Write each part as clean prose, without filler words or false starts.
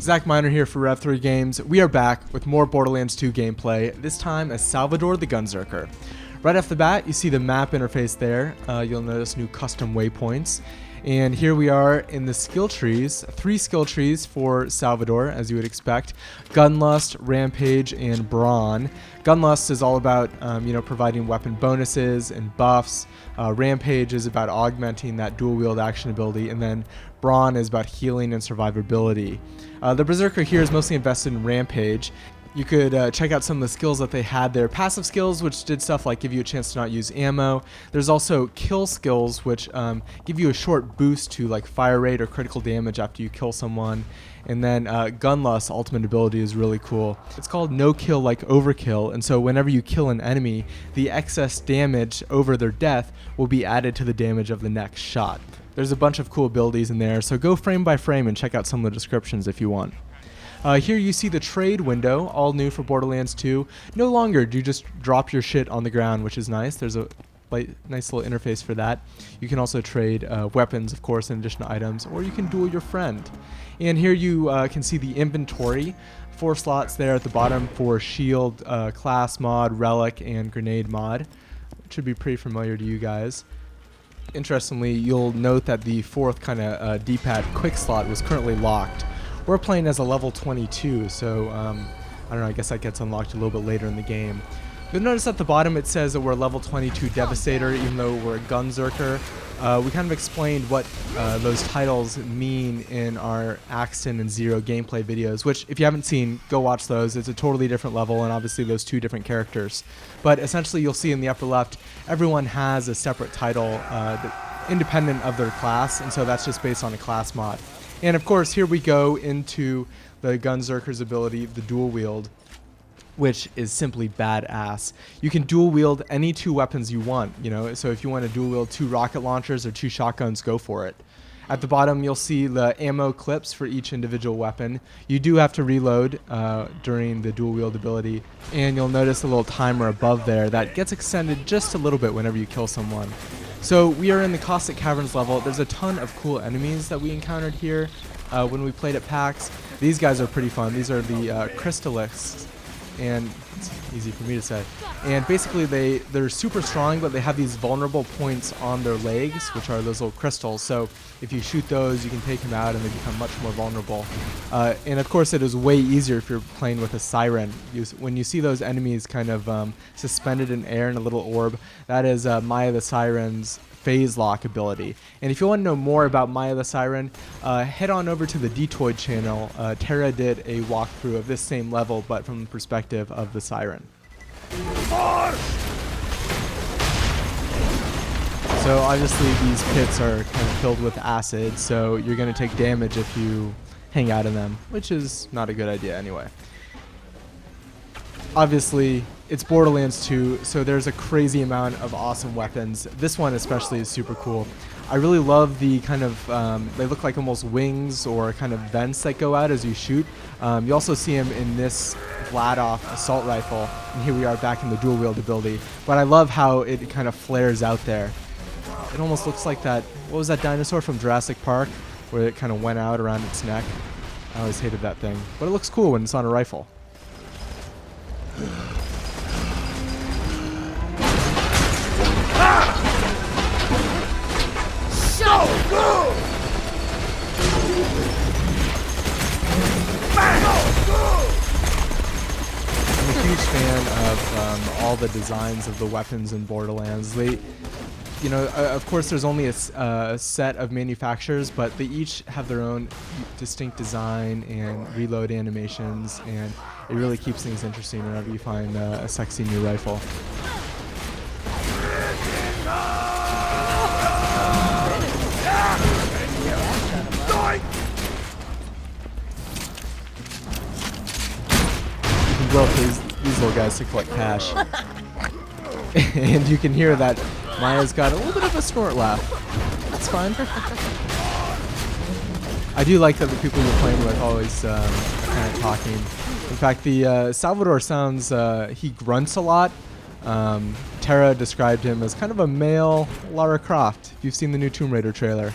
Zach Miner here for Rev3 Games. We are back with more Borderlands 2 gameplay, this time as Salvador the Gunzerker. Right off the bat, you see the map interface there. You'll notice new custom waypoints. And here we are in the skill trees, 3 skill trees for Salvador, as you would expect. Gunlust, Rampage, and Brawn. Gunlust is all about, providing weapon bonuses and buffs. Rampage is about augmenting that dual-wield action ability, and then Brawn is about healing and survivability. The Berserker here is mostly invested in Rampage. You could check out some of the skills that they had there. Passive skills, which did stuff like give you a chance to not use ammo. There's also kill skills, which give you a short boost to like fire rate or critical damage after you kill someone. And then Gunlust ultimate ability is really cool. It's called no kill like overkill, and so whenever you kill an enemy, the excess damage over their death will be added to the damage of the next shot. There's a bunch of cool abilities in there, so go frame by frame and check out some of the descriptions if you want. Here you see the trade window, all new for Borderlands 2. No longer do you just drop your shit on the ground, which is nice. There's a nice little interface for that. You can also trade weapons, of course, in addition to items, or you can duel your friend. And here you can see the inventory. 4 slots there at the bottom for shield, class mod, relic, and grenade mod. It should be pretty familiar to you guys. Interestingly, you'll note that the 4th kind of D-pad quick slot was currently locked. We're playing as a level 22, so I don't know, I guess that gets unlocked a little bit later in the game. You'll notice at the bottom it says that we're a level 22 Devastator, even though we're a Gunzerker. We kind of explained what those titles mean in our Axton and Zero gameplay videos, which if you haven't seen, go watch those. It's a totally different level, and obviously those 2 different characters. But essentially you'll see in the upper left, everyone has a separate title independent of their class, and so that's just based on a class mod. And of course, here we go into the Gunzerker's ability, the dual wield, which is simply badass. You can dual wield any 2 weapons you want, so if you want to dual wield 2 rocket launchers or 2 shotguns, go for it. At the bottom, you'll see the ammo clips for each individual weapon. You do have to reload during the dual wield ability, and you'll notice a little timer above there that gets extended just a little bit whenever you kill someone. So we are in the Caustic Caverns level. There's a ton of cool enemies that we encountered here when we played at PAX. These guys are pretty fun. These are the Crystallists, and it's easy for me to say. And basically they're super strong, but they have these vulnerable points on their legs, which are those little crystals. So if you shoot those, you can take them out and they become much more vulnerable. And of course it is way easier if you're playing with a siren. When you see those enemies kind of suspended in air in a little orb, that is Maya the Siren's phase lock ability. And if you want to know more about Maya the Siren, head on over to the Detoid channel. Tara did a walkthrough of this same level, but from the perspective of the Siren. So obviously these pits are kind of filled with acid, so you're going to take damage if you hang out in them, which is not a good idea anyway. Obviously, it's Borderlands 2, so there's a crazy amount of awesome weapons. This one especially is super cool. I really love the kind of, they look like almost wings or kind of vents that go out as you shoot. You also see them in this Vladoff assault rifle, and here we are back in the dual wield ability. But I love how it kind of flares out there. It almost looks like that, what was that dinosaur from Jurassic Park, where it kind of went out around its neck? I always hated that thing, but it looks cool when it's on a rifle. I'm a huge fan of all the designs of the weapons in Borderlands. They, of course there's only a set of manufacturers, but they each have their own distinct design and reload animations, and it really keeps things interesting whenever you find a sexy new rifle. You can go up to these little guys to collect cash. And you can hear that Maya's got a little bit of a snort laugh. That's fine. I do like that the people you're playing with always are kind of talking. In fact, the Salvador sounds, he grunts a lot. Tara described him as kind of a male Lara Croft, if you've seen the new Tomb Raider trailer.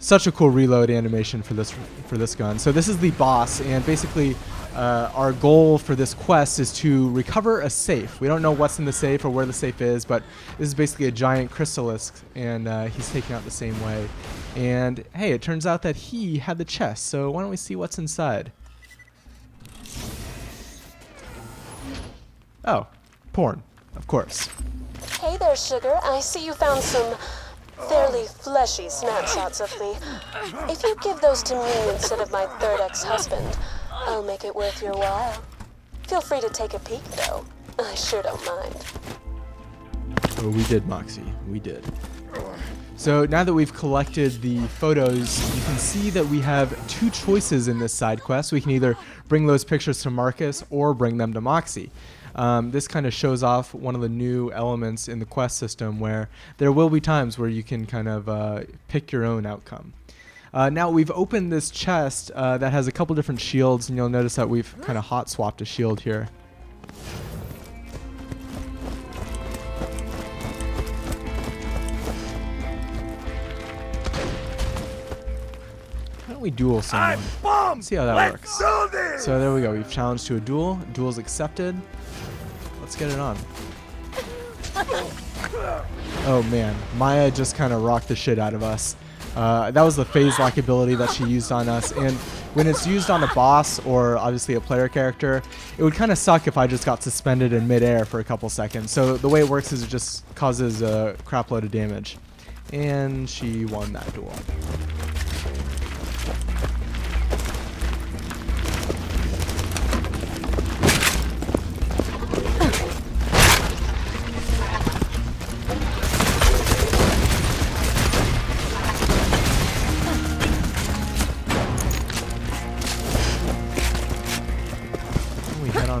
such a cool reload animation for this gun. So this is the boss, and basically our goal for this quest is to recover a safe. We don't know what's in the safe or where the safe is, but this is basically a giant chrysalisk, and he's taken out the same way. And hey, it turns out that he had the chest, so why don't we see what's inside? Oh, porn, of course. Hey there, Sugar. I see you found some fairly fleshy snapshots of me. If you give those to me instead of my third ex-husband, I'll make it worth your while. Feel free to take a peek, though. I sure don't mind. Oh, we did, Moxie. We did. So now that we've collected the photos, you can see that we have two choices in this side quest. We can either bring those pictures to Marcus or bring them to Moxie. This kind of shows off one of the new elements in the quest system where there will be times where you can kind of pick your own outcome. Now we've opened this chest that has a couple different shields, and you'll notice that we've kind of hot swapped a shield here. Why don't we duel someone? Let's see how that works. So there we go. We've challenged to a duel. Duel's accepted. Let's get it on. Oh man, Maya just kind of rocked the shit out of us. That was the phase lock ability that she used on us, and when it's used on a boss or obviously a player character, it would kind of suck if I just got suspended in midair for a couple seconds. So the way it works is it just causes a crap load of damage. And she won that duel.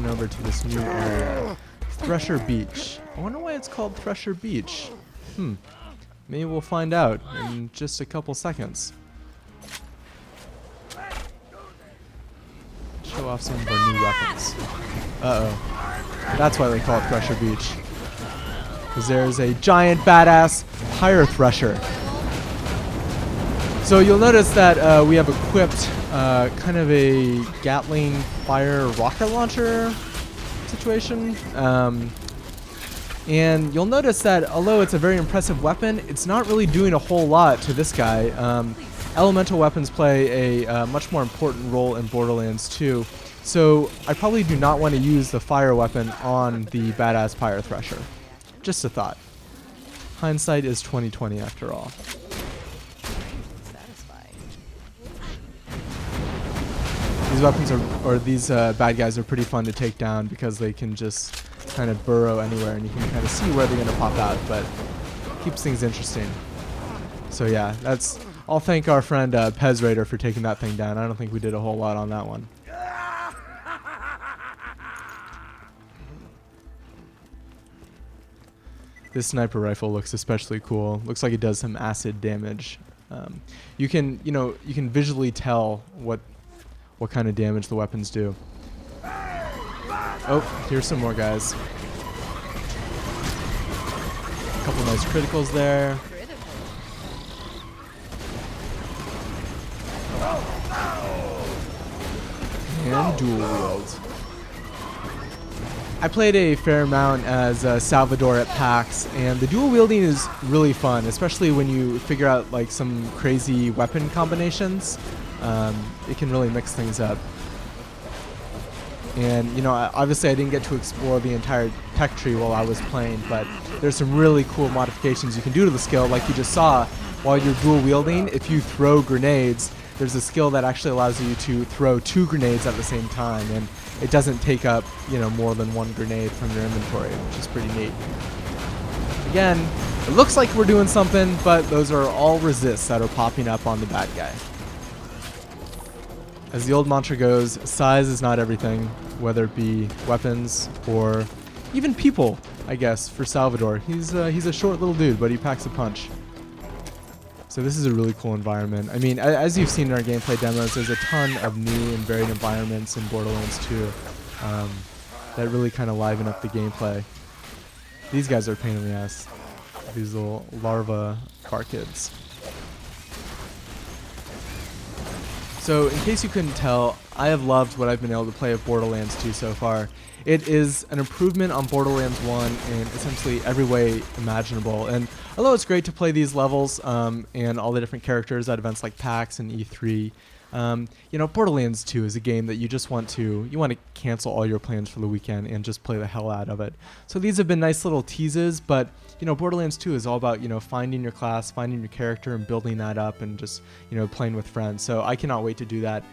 Over to this new area, Thresher Beach. I wonder why it's called Thresher Beach. Maybe we'll find out in just a couple seconds. Show off some of our new weapons. Uh-oh. That's why they call it Thresher Beach. Because there's a giant badass Pyre Thresher. So you'll notice that we have equipped kind of a Gatling fire rocket launcher situation. And you'll notice that although it's a very impressive weapon, it's not really doing a whole lot to this guy. Elemental weapons play a much more important role in Borderlands 2. So I probably do not want to use the fire weapon on the badass Pyre Thresher. Just a thought. Hindsight is 20/20 after all. These weapons or these bad guys are pretty fun to take down because they can just kind of burrow anywhere and you can kind of see where they're going to pop out, but keeps things interesting. So yeah, I'll thank our friend Pez Raider for taking that thing down. I don't think we did a whole lot on that one. This sniper rifle looks especially cool. Looks like it does some acid damage. You can visually tell what kind of damage the weapons do. Oh, here's some more guys. A couple nice criticals there. And dual wield. I played a fair amount as Salvador at PAX, and the dual wielding is really fun, especially when you figure out like some crazy weapon combinations. It can really mix things up. And obviously I didn't get to explore the entire tech tree while I was playing, but there's some really cool modifications you can do to the skill, like you just saw. While you're dual wielding, if you throw grenades, there's a skill that actually allows you to throw 2 grenades at the same time, and it doesn't take up more than 1 grenade from your inventory, which is pretty neat. Again, it looks like we're doing something, but those are all resists that are popping up on the bad guy. As the old mantra goes, size is not everything, whether it be weapons or even people, I guess, for Salvador. He's a short little dude, but he packs a punch. So this is a really cool environment. I mean, as you've seen in our gameplay demos, there's a ton of new and varied environments in Borderlands 2 that really kind of liven up the gameplay. These guys are a pain in the ass. These little larva car kids. So in case you couldn't tell, I have loved what I've been able to play of Borderlands 2 so far. It is an improvement on Borderlands 1 in essentially every way imaginable. And although it's great to play these levels and all the different characters at events like PAX and E3, you know, Borderlands 2 is a game that you just want to cancel all your plans for the weekend and just play the hell out of it. So these have been nice little teases, but you know, Borderlands 2 is all about, you know, finding your class, finding your character and building that up and just, you know, playing with friends. So I cannot wait to do that.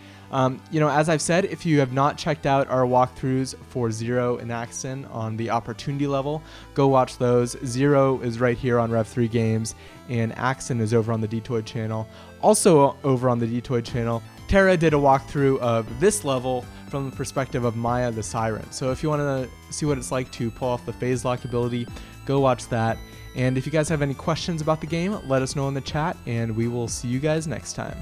You know, as I've said, if you have not checked out our walkthroughs for Zero and Axton on the opportunity level, go watch those. Zero is right here on Rev3 Games, and Axton is over on the Detoid channel. Also over on the Detoid channel, Tara did a walkthrough of this level from the perspective of Maya the Siren. So if you want to see what it's like to pull off the phase lock ability, go watch that. And if you guys have any questions about the game, let us know in the chat, and we will see you guys next time.